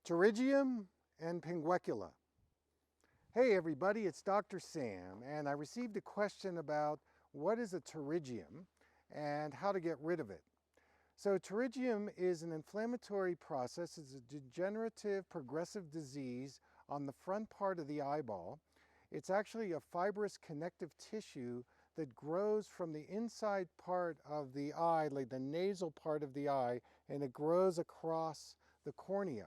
Pterygium and Pinguecula. Hey everybody, it's Dr. Sam, and I received a question about what is a pterygium and how to get rid of it. So pterygium is an inflammatory process. It's a degenerative progressive disease on the front part of the eyeball. It's actually a fibrous connective tissue that grows from the inside part of the eye, like the nasal part of the eye, and it grows across the cornea.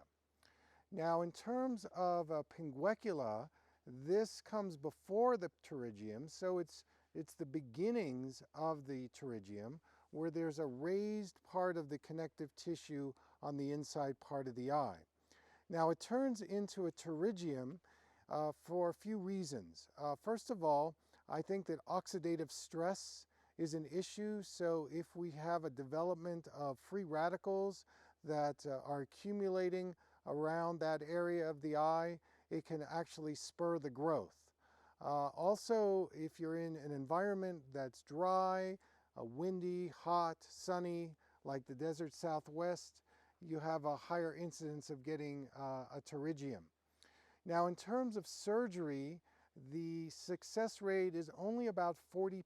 Now, in terms of Pinguecula, this comes before the pterygium, so it's the beginnings of the pterygium, where there's a raised part of the connective tissue on the inside part of the eye. Now, it turns into a pterygium for a few reasons. First of all, I think that oxidative stress is an issue. So if we have a development of free radicals that are accumulating around that area of the eye, it can actually spur the growth. Also, if you're in an environment that's dry, windy, hot, sunny, like the desert Southwest, you have a higher incidence of getting a pterygium. Now, in terms of surgery, the success rate is only about 40%.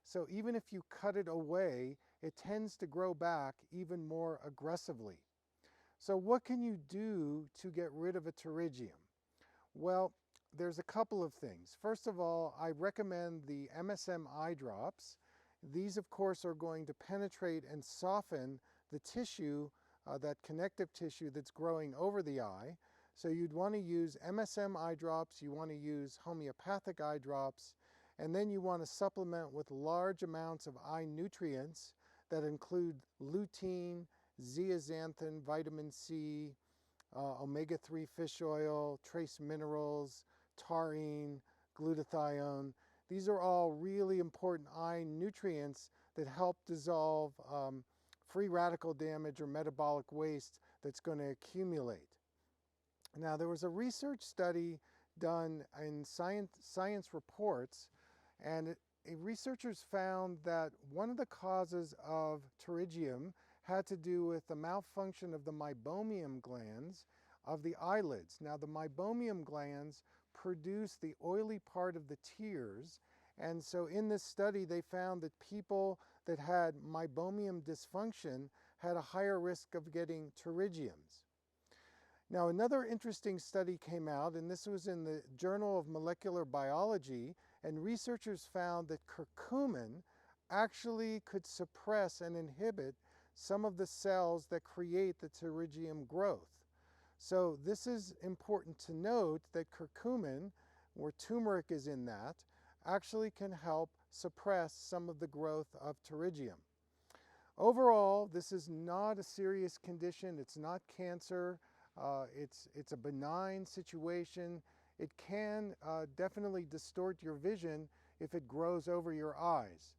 So even if you cut it away, it tends to grow back even more aggressively. So what can you do to get rid of a pterygium? Well, there's a couple of things. First of all, I recommend the MSM eye drops. These, of course, are going to penetrate and soften the tissue, that connective tissue that's growing over the eye. So you'd want to use MSM eye drops, you want to use homeopathic eye drops, and then you want to supplement with large amounts of eye nutrients that include lutein, zeaxanthin, vitamin C, omega-3 fish oil, trace minerals, taurine, glutathione. These are all really important eye nutrients that help dissolve free radical damage or metabolic waste that's going to accumulate. Now, there was a research study done in Science Reports, and researchers found that one of the causes of pterygium had to do with the malfunction of the meibomian glands of the eyelids. Now, the meibomian glands produce the oily part of the tears, and so in this study they found that people that had meibomian dysfunction had a higher risk of getting pterygiums. Now, another interesting study came out, and this was in the Journal of Molecular Biology, and researchers found that curcumin actually could suppress and inhibit some of the cells that create the pterygium growth. So this is important to note that curcumin, where turmeric is in that, actually can help suppress some of the growth of pterygium. Overall, this is not a serious condition. It's not cancer. It's a benign situation. It can definitely distort your vision if it grows over your eyes.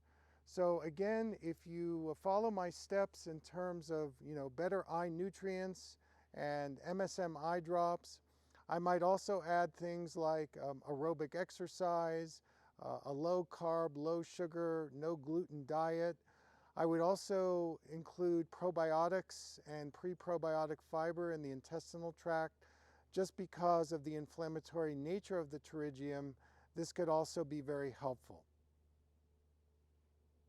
So again, if you follow my steps in terms of better eye nutrients and MSM eye drops, I might also add things like aerobic exercise, a low carb, low sugar, no gluten diet. I would also include probiotics and pre-probiotic fiber in the intestinal tract. Just because of the inflammatory nature of the pterygium, this could also be very helpful.